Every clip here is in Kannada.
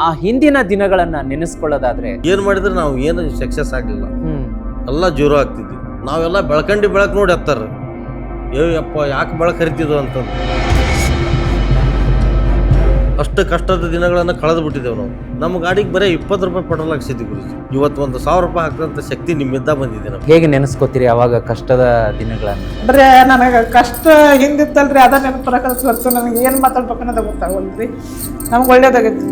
ಆ ಹಿಂದಿನ ದಿನಗಳನ್ನ ನೆನೆಸ್ಕೊಳ್ಳೋದಾದ್ರೆ ಏನ್ ಮಾಡಿದ್ರೆ ನಾವು ಏನು ಸಕ್ಸಸ್ ಆಗಲಿಲ್ಲ, ಎಲ್ಲ ಜೀರೋ ಆಗ್ತಿದ್ವಿ. ನಾವೆಲ್ಲ ಬೆಳ್ಕಂಡು ಬೆಳಕು ನೋಡಿ ಹತ್ತಾರ, ಯಪ್ಪ ಯಾಕೆ ಬೆಳಕು ಹರಿತಿದ್ವು ಅಂತಂದು ಅಷ್ಟು ಕಷ್ಟದ ದಿನಗಳನ್ನು ಕಳೆದು ಬಿಟ್ಟಿದ್ದೇವೆ ನಾವು. ನಮ್ಮ ಗಾಡಿಗೆ ಬರೀ 20 ರೂಪಾಯಿ ಪೆಟ್ರೋಲ್ ಹಾಕ್ಸಿದ್ವಿ ಗುರುಜಿ. ಇವತ್ತು 1,000 ರೂಪಾಯಿ ಹಾಕಂತ ಶಕ್ತಿ ನಿಮ್ಮಿಂದ ಬಂದಿದೆ ನಾವು. ಹೇಗೆ ನೆನೆಸ್ಕೋತೀರಿ ಅವಾಗ ಕಷ್ಟದ ದಿನಗಳನ್ನ? ಬರೀ ನನಗೆ ಕಷ್ಟ ಹಿಂದಿತ್ತಲ್ರಿ, ಅದ ನೆನಪು ಹೊರತು ನನಗೆ ಏನು ಮಾತಾಡ್ಬೇಕು ಅನ್ನೋದು ಗೊತ್ತಾಗಲ್ರಿ. ನಮ್ಗೆ ಒಳ್ಳೇದಾಗೈತಿ.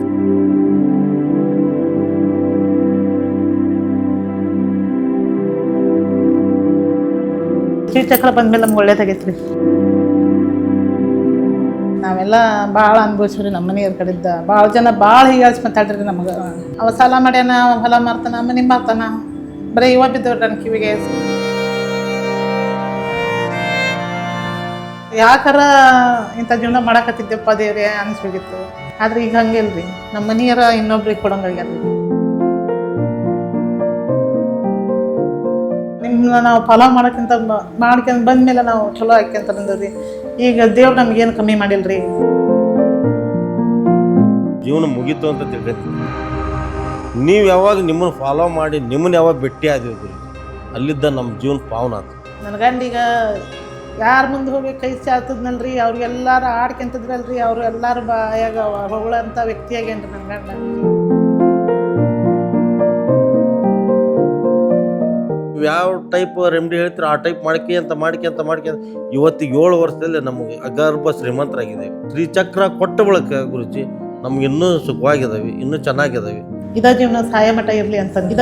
ಶ್ರೀಚಕ್ರ ಬಂದ್ಮೇಲೆ ನಮ್ಗೆ ಒಳ್ಳೇದಾಗೈತ್ರಿ. ನಾವೆಲ್ಲ ಭಾಳ ಅನುಭವಿಸ್ರಿ. ನಮ್ಮ ಮನೆಯವ್ರ ಕಡೆಯಿಂದ ಭಾಳ ಜನ ಭಾಳ ಹೀಗಾಳ್ಸಿ ಮಾತಾಡ್ರಿ ನಮಗೆ. ಅವ ಸಾಲ ಮಾಡ್ಯಾನ, ಹೊಲ ಮಾರ್ತಾನ, ಮನೆ ಮಾರ್ತಾನ, ಬರೀ ಇವ ಬಿದ್ದವ್ರಿ ನನ್ನ ಕಿವಿಗೆ. ಯಾಕಾರ ಇಂಥ ಜೀವನ ಮಾಡಕತ್ತಿದ್ದೆಪ್ಪ ದೇವ್ರೆ ಅನಿಸ್ಬೇಕಿತ್ತು. ಆದ್ರೆ ಈಗ ಹಂಗಿಲ್ರಿ, ನಮ್ಮ ಮನೆಯರ ಇನ್ನೊಬ್ರಿಗೆ ಕೊಡಂಗಾಗ್ಯಾರ. ನಿಮ್ಮನ್ನ ನಾವು ಫಾಲೋ ಮಾಡ್ಕೊಂಡ್ ಬಂದ್ಮೇಲೆ ನಾವು ಚಲೋ ಆಕ್ಯಂತ ಬಂದವ್ರಿ. ಈಗ ದೇವ್ರು ನಮ್ಗೇನು ಕಮ್ಮಿ ಮಾಡಿಲ್ರಿ. ಜೀವನ ಮುಗೀತು ಅಂತ ತಿಳ್ಕೊತೀವಿ. ನೀವು ಯಾವಾಗ ನಿಮ್ಮನ್ನು ಫಾಲೋ ಮಾಡಿ ನಿಮ್ಮನ್ನ ಯಾವಾಗ ಭೇಟಿ ಆದಿವಿ ಗುರುಜಿ, ಅಲ್ಲಿದ್ದ ನಮ್ಮ ಜೀವನ ಪಾವನ ಆತು. ನನ್ನ ಗಂಡ ಈಗ ಯಾರ ಮುಂದೆ ಹೋಗಿ ಕೈ ಚಾತದ್ನಲ್ರಿ, ಅವ್ರಿಗೆಲ್ಲಾರು ಆಡ್ಕೊಂತಿದ್ರಲ್ರಿ, ಅವ್ರು ಎಲ್ಲಾರು ಬಾಯಾಗ ಹೊಗಳಂತ ವ್ಯಕ್ತಿಯಾಗೇನ್ರಿ ನನ್ನ ಗಂಡ. ಯಾವ ಟೈಪ್ ರೆಮಿಡಿ ಹೇಳ್ತೀರ ಆ ಟೈಪ್ ಮಾಡ್ಕೆ ಇವತ್ತಿಗೆ 7 ವರ್ಷದಲ್ಲಿ ನಮಗೆ ಅಗರ್ಭ ಶ್ರೀಮಂತರಾಗಿದ್ದೇವೆ. ಶ್ರೀಚಕ್ರ ಕೊಟ್ಟ ಬಳಕ ಗುರುಜಿ ನಮ್ಗೆ ಇನ್ನೂ ಸುಖವಾಗಿದ್ದಾವೆ, ಇನ್ನೂ ಚೆನ್ನಾಗಿದ್ದಾವೆ. ಇದ ಜೀವನ ಸಾಯ ಮಠ ಇರ್ಲಿ ಅಂತಂದು